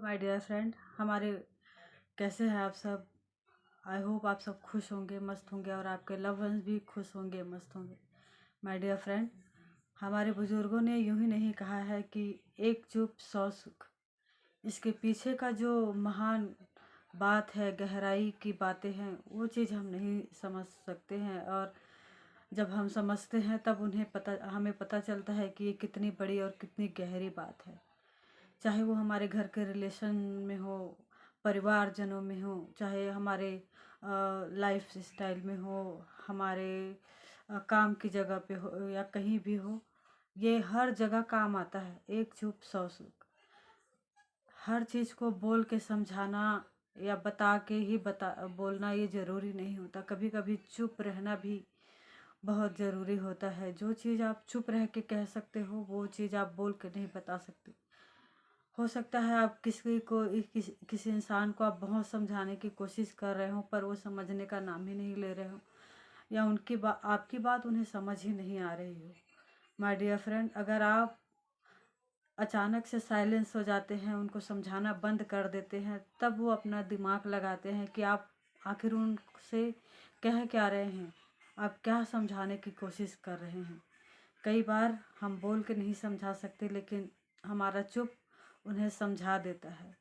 My dear friend, हमारे कैसे हैं आप सब। आई होप आप सब खुश होंगे, मस्त होंगे और आपके लव वंस भी खुश होंगे, मस्त होंगे। माय डियर फ्रेंड, हमारे बुजुर्गों ने यूं ही नहीं कहा है कि एक चुप सौ सुख। इसके पीछे का जो महान बात है, गहराई की बातें हैं, वो चीज़ हम नहीं समझ सकते हैं। और जब हम समझते हैं तब हमें पता चलता है कि ये कितनी बड़ी और कितनी गहरी बात है। चाहे वो हमारे घर के रिलेशन में हो, परिवारजनों में हो, चाहे हमारे लाइफ स्टाइल में हो, हमारे काम की जगह पे हो या कहीं भी हो, ये हर जगह काम आता है। एक चुप सौ सुख। हर चीज़ को बोल के समझाना या बता के ही बोलना ये ज़रूरी नहीं होता। कभी कभी चुप रहना भी बहुत ज़रूरी होता है। जो चीज़ आप चुप रह के कह सकते हो, वो चीज़ आप बोल के नहीं बता सकते। हो सकता है आप किसी इंसान को आप बहुत समझाने की कोशिश कर रहे हो, पर वो समझने का नाम ही नहीं ले रहे हो, या आपकी बात उन्हें समझ ही नहीं आ रही हो। माय डियर फ्रेंड, अगर आप अचानक से साइलेंस हो जाते हैं, उनको समझाना बंद कर देते हैं, तब वो अपना दिमाग लगाते हैं कि आप आखिर उनसे कह क्या रहे हैं, आप क्या समझाने की कोशिश कर रहे हैं। कई बार हम बोल के नहीं समझा सकते, लेकिन हमारा चुप उन्हें समझा देता है।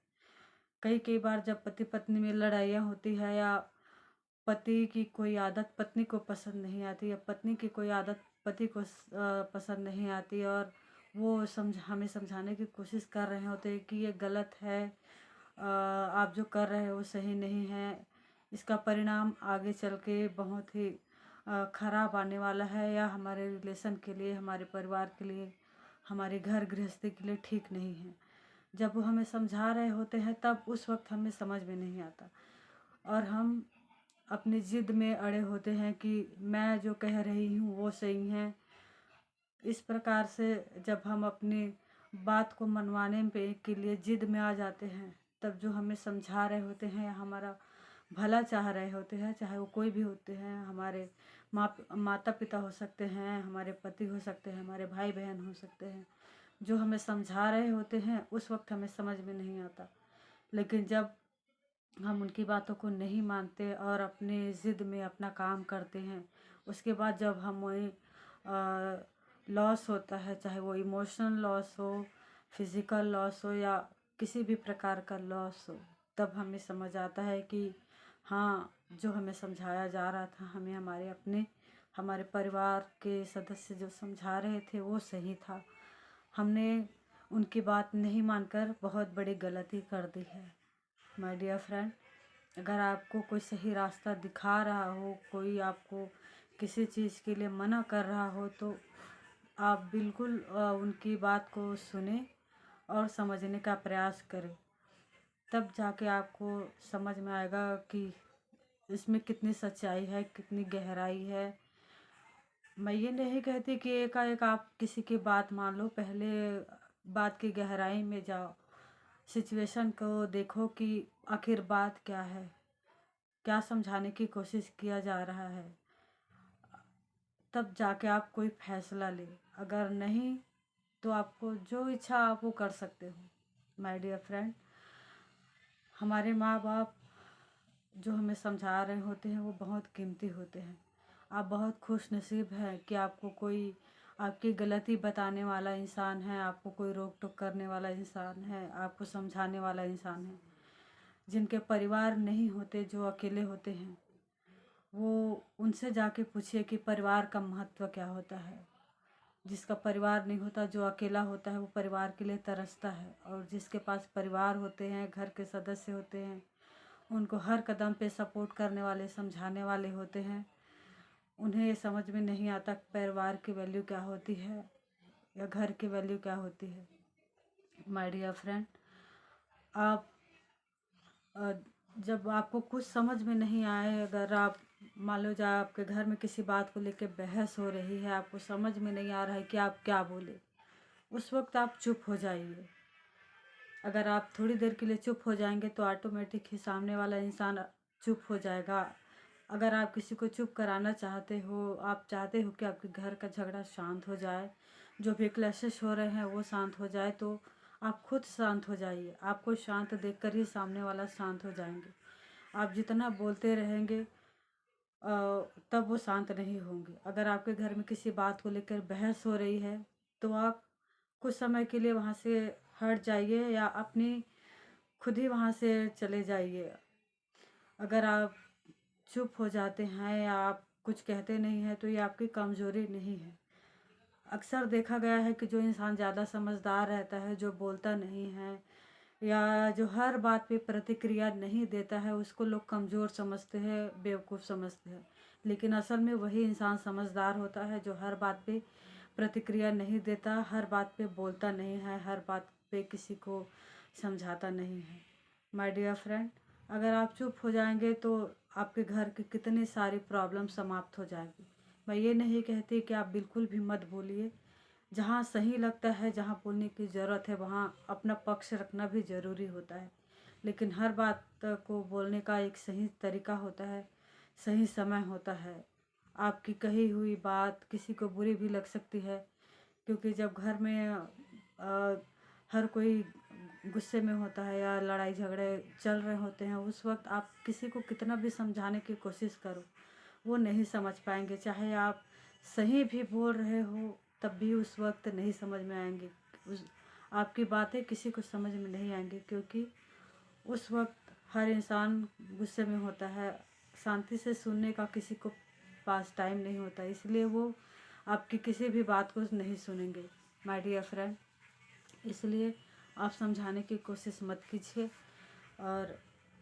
कई कई बार जब पति पत्नी में लड़ाइयाँ होती है, या पति की कोई आदत पत्नी को पसंद नहीं आती, या पत्नी की कोई आदत पति को पसंद नहीं आती, और वो हमें समझाने की कोशिश कर रहे होते हैं कि ये गलत है, आप जो कर रहे हो सही नहीं है, इसका परिणाम आगे चल के बहुत ही खराब आने वाला है, या हमारे रिलेशन के लिए, हमारे परिवार के लिए, हमारे घर गृहस्थी के लिए ठीक नहीं है। जब वो हमें समझा रहे होते हैं, तब उस वक्त हमें समझ में नहीं आता, और हम अपनी ज़िद में अड़े होते हैं कि मैं जो कह रही हूँ वो सही है। इस प्रकार से जब हम अपनी बात को मनवाने के लिए ज़िद में आ जाते हैं, तब जो हमें समझा रहे होते हैं या हमारा भला चाह रहे होते हैं, चाहे वो कोई भी होते हैं, हमारे माता पिता हो सकते हैं, हमारे पति हो सकते हैं, हमारे भाई बहन हो सकते हैं, जो हमें समझा रहे होते हैं, उस वक्त हमें समझ में नहीं आता। लेकिन जब हम उनकी बातों को नहीं मानते और अपने ज़िद में अपना काम करते हैं, उसके बाद जब हम वही लॉस होता है, चाहे वो इमोशनल लॉस हो, फिज़िकल लॉस हो, या किसी भी प्रकार का लॉस हो, तब हमें समझ आता है कि हाँ, जो हमें समझाया जा रहा था, हमारे परिवार के सदस्य जो समझा रहे थे वो सही था। हमने उनकी बात नहीं मानकर बहुत बड़ी गलती कर दी है। माय डियर फ्रेंड, अगर आपको कोई सही रास्ता दिखा रहा हो, कोई आपको किसी चीज़ के लिए मना कर रहा हो, तो आप बिल्कुल उनकी बात को सुने और समझने का प्रयास करें। तब जाके आपको समझ में आएगा कि इसमें कितनी सच्चाई है, कितनी गहराई है। मैं ये नहीं कहती कि एकाएक आप किसी की बात मान लो, पहले बात की गहराई में जाओ, सिचुएशन को देखो कि आखिर बात क्या है, क्या समझाने की कोशिश किया जा रहा है, तब जाके आप कोई फैसला ले। अगर नहीं, तो आपको जो इच्छा आप वो कर सकते हो। माय डियर फ्रेंड, हमारे माँ बाप जो हमें समझा रहे होते हैं वो बहुत कीमती होते हैं। आप बहुत खुश नसीब हैं कि आपको कोई आपकी गलती बताने वाला इंसान है, आपको कोई रोक टोक करने वाला इंसान है, आपको समझाने वाला इंसान है। जिनके परिवार नहीं होते, जो अकेले होते हैं, वो उनसे जाके पूछिए कि परिवार का महत्व क्या होता है। जिसका परिवार नहीं होता, जो अकेला होता है, वो परिवार के लिए तरसता है, और जिसके पास परिवार होते हैं, घर के सदस्य होते हैं, उनको हर कदम पे सपोर्ट करने वाले, समझाने वाले होते हैं, उन्हें ये समझ में नहीं आता परिवार की वैल्यू क्या होती है या घर की वैल्यू क्या होती है। माय डियर फ्रेंड, आप जब आपको कुछ समझ में नहीं आए, अगर आप मान लो जाए आपके घर में किसी बात को लेकर बहस हो रही है, आपको समझ में नहीं आ रहा है कि आप क्या बोले, उस वक्त आप चुप हो जाइए। अगर आप थोड़ी देर के लिए चुप हो जाएंगे तो ऑटोमेटिक ही सामने वाला इंसान चुप हो जाएगा। अगर आप किसी को चुप कराना चाहते हो, आप चाहते हो कि आपके घर का झगड़ा शांत हो जाए, जो भी क्लैशेस हो रहे हैं वो शांत हो जाए, तो आप खुद शांत हो जाइए। आपको शांत देखकर ही सामने वाला शांत हो जाएंगे। आप जितना बोलते रहेंगे तब वो शांत नहीं होंगे। अगर आपके घर में किसी बात को लेकर बहस हो रही है तो आप कुछ समय के लिए वहाँ से हट जाइए या अपनी खुद ही वहाँ से चले जाइए। अगर आप चुप हो जाते हैं या आप कुछ कहते नहीं हैं तो ये आपकी कमज़ोरी नहीं है। अक्सर देखा गया है कि जो इंसान ज़्यादा समझदार रहता है, जो बोलता नहीं है या जो हर बात पे प्रतिक्रिया नहीं देता है, उसको लोग कमज़ोर समझते हैं, बेवकूफ़ समझते हैं। लेकिन असल में वही इंसान समझदार होता है जो हर बात पे प्रतिक्रिया नहीं देता, हर बात पे बोलता नहीं है, हर बात पे किसी को समझाता नहीं है। माय डियर फ्रेंड, अगर आप चुप हो जाएंगे तो आपके घर की कितनी सारी प्रॉब्लम समाप्त हो जाएगी। मैं ये नहीं कहती कि आप बिल्कुल भी मत बोलिए। जहाँ सही लगता है, जहाँ बोलने की ज़रूरत है, वहाँ अपना पक्ष रखना भी ज़रूरी होता है। लेकिन हर बात को बोलने का एक सही तरीका होता है, सही समय होता है। आपकी कही हुई बात किसी को बुरी भी लग सकती है, क्योंकि जब घर में हर कोई गुस्से में होता है या लड़ाई झगड़े चल रहे होते हैं, उस वक्त आप किसी को कितना भी समझाने की कोशिश करो, वो नहीं समझ पाएंगे। चाहे आप सही भी बोल रहे हो तब भी उस वक्त नहीं समझ में आएंगे। उस आपकी बातें किसी को समझ में नहीं आएंगी, क्योंकि उस वक्त हर इंसान गुस्से में होता है। शांति से सुनने का किसी को पास टाइम नहीं होता, इसलिए वो आपकी किसी भी बात को नहीं सुनेंगे। माय डियर फ्रेंड, इसलिए आप समझाने की कोशिश मत कीजिए और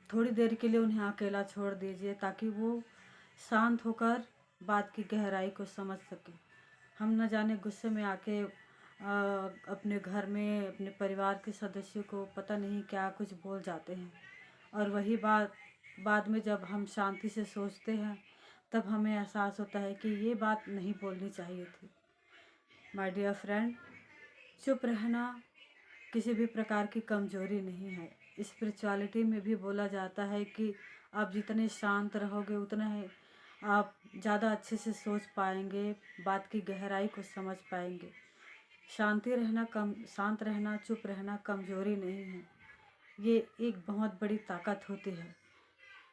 थोड़ी देर के लिए उन्हें अकेला छोड़ दीजिए, ताकि वो शांत होकर बात की गहराई को समझ सके। हम न जाने गुस्से में आके अपने घर में अपने परिवार के सदस्यों को पता नहीं क्या कुछ बोल जाते हैं, और वही बात बाद में जब हम शांति से सोचते हैं तब हमें एहसास होता है कि ये बात नहीं बोलनी चाहिए थी। माय डियर फ्रेंड, चुप रहना किसी भी प्रकार की कमजोरी नहीं है। स्पिरिचुअलिटी में भी बोला जाता है कि आप जितने शांत रहोगे उतना ही आप ज़्यादा अच्छे से सोच पाएंगे, बात की गहराई को समझ पाएंगे। शांत रहना, चुप रहना कमजोरी नहीं है, ये एक बहुत बड़ी ताकत होती है।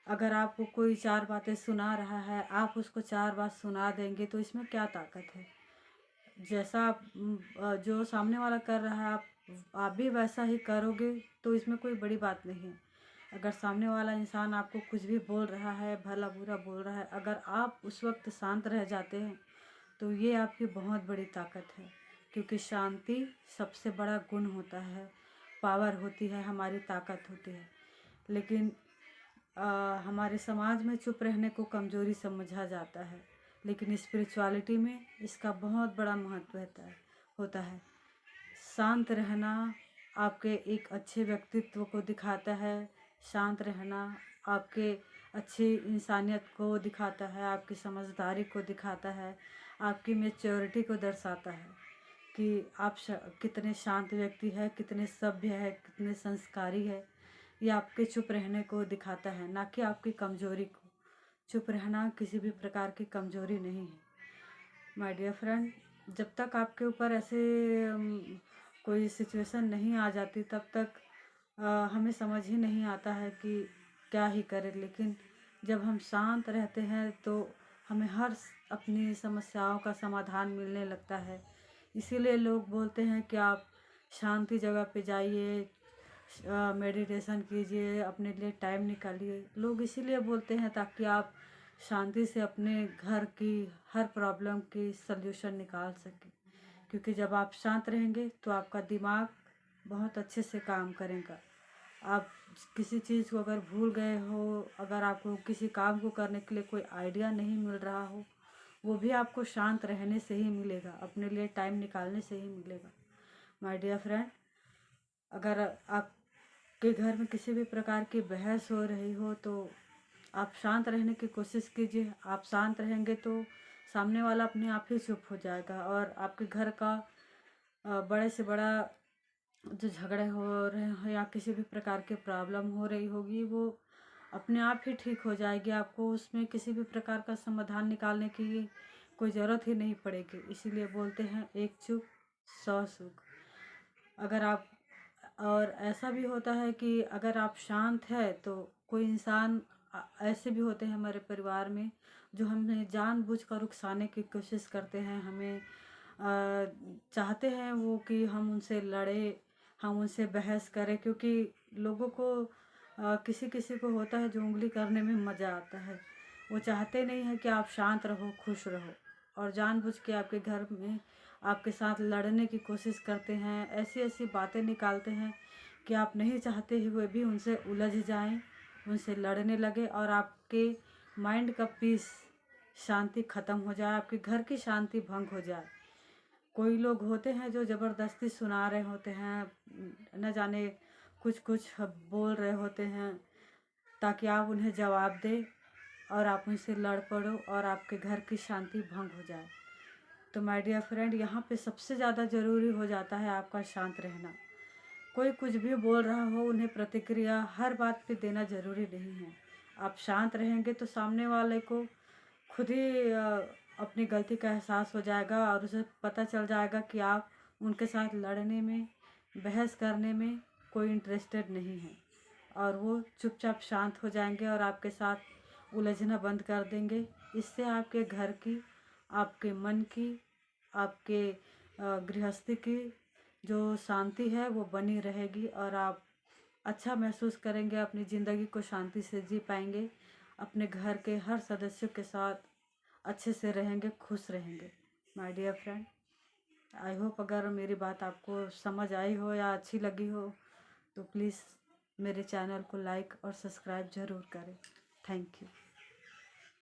अगर आपको कोई 4 बातें सुना रहा है, आप उसको 4 बात सुना देंगे तो इसमें क्या ताकत है। जैसा आप जो सामने वाला कर रहा है आप भी वैसा ही करोगे तो इसमें कोई बड़ी बात नहीं है। अगर सामने वाला इंसान आपको कुछ भी बोल रहा है, भला बुरा बोल रहा है, अगर आप उस वक्त शांत रह जाते हैं तो ये आपकी बहुत बड़ी ताकत है, क्योंकि शांति सबसे बड़ा गुण होता है, पावर होती है, हमारी ताकत होती है। लेकिन हमारे समाज में चुप रहने को कमज़ोरी समझा जाता है, लेकिन स्पिरिचुअलिटी में इसका बहुत बड़ा महत्व होता है। शांत रहना आपके एक अच्छे व्यक्तित्व को दिखाता है। शांत रहना आपके अच्छी इंसानियत को दिखाता है, आपकी समझदारी को दिखाता है, आपकी मैच्योरिटी को दर्शाता है कि आप कितने शांत व्यक्ति है, कितने सभ्य है, कितने संस्कारी है। ये आपके चुप रहने को दिखाता है, ना कि आपकी कमज़ोरी को। चुप रहना किसी भी प्रकार की कमज़ोरी नहीं है। माय डियर फ्रेंड, जब तक आपके ऊपर ऐसे कोई सिचुएशन नहीं आ जाती तब तक हमें समझ ही नहीं आता है कि क्या ही करें। लेकिन जब हम शांत रहते हैं तो हमें अपनी समस्याओं का समाधान मिलने लगता है। इसीलिए लोग बोलते हैं कि आप शांति जगह पे जाइए, मेडिटेशन कीजिए, अपने लिए टाइम निकालिए। लोग इसीलिए बोलते हैं ताकि आप शांति से अपने घर की हर प्रॉब्लम की सल्यूशन निकाल सकें, क्योंकि जब आप शांत रहेंगे तो आपका दिमाग बहुत अच्छे से काम करेगा। आप किसी चीज़ को अगर भूल गए हो, अगर आपको किसी काम को करने के लिए कोई आइडिया नहीं मिल रहा हो, वो भी आपको शांत रहने से ही मिलेगा, अपने लिए टाइम निकालने से ही मिलेगा। माय डियर फ्रेंड, अगर आपके घर में किसी भी प्रकार की बहस हो रही हो तो आप शांत रहने की कोशिश कीजिए। आप शांत रहेंगे तो सामने वाला अपने आप ही चुप हो जाएगा, और आपके घर का बड़े से बड़ा जो झगड़े हो रहे हैं या किसी भी प्रकार की प्रॉब्लम हो रही होगी, वो अपने आप ही ठीक हो जाएगी। आपको उसमें किसी भी प्रकार का समाधान निकालने की कोई ज़रूरत ही नहीं पड़ेगी। इसीलिए बोलते हैं एक चुप 100 सुख। अगर आप और ऐसा भी होता है कि अगर आप शांत है तो कोई इंसान ऐसे भी होते हैं हमारे परिवार में जो हमें जानबूझकर उकसाने की कोशिश करते हैं, हमें चाहते हैं वो कि हम उनसे लड़े, हम उनसे बहस करें, क्योंकि लोगों को किसी किसी को होता है जो उंगली करने में मज़ा आता है। वो चाहते नहीं है कि आप शांत रहो, खुश रहो, और जानबूझ के आपके घर में आपके साथ लड़ने की कोशिश करते हैं, ऐसी ऐसी बातें निकालते हैं कि आप नहीं चाहते हुए भी उनसे उलझ जाएं, उनसे लड़ने लगे और आपके माइंड का पीस, शांति ख़त्म हो जाए, आपके घर की शांति भंग हो जाए। कोई लोग होते हैं जो ज़बरदस्ती सुना रहे होते हैं, न जाने कुछ कुछ बोल रहे होते हैं ताकि आप उन्हें जवाब दें और आप उनसे लड़ पड़ो और आपके घर की शांति भंग हो जाए। तो माय डियर फ्रेंड, यहाँ पे सबसे ज़्यादा ज़रूरी हो जाता है आपका शांत रहना। कोई कुछ भी बोल रहा हो, उन्हें प्रतिक्रिया हर बात पे देना ज़रूरी नहीं है। आप शांत रहेंगे तो सामने वाले को खुद ही अपनी गलती का एहसास हो जाएगा और उसे पता चल जाएगा कि आप उनके साथ लड़ने में, बहस करने में कोई इंटरेस्टेड नहीं है, और वो चुपचाप शांत हो जाएंगे और आपके साथ उलझना बंद कर देंगे। इससे आपके घर की, आपके मन की, आपके गृहस्थी की जो शांति है वो बनी रहेगी और आप अच्छा महसूस करेंगे, अपनी ज़िंदगी को शांति से जी पाएंगे, अपने घर के हर सदस्यों के साथ अच्छे से रहेंगे, खुश रहेंगे। My dear friend, I hope अगर मेरी बात आपको समझ आई हो या अच्छी लगी हो तो प्लीज़ मेरे चैनल को लाइक और सब्सक्राइब ज़रूर करें। Thank you.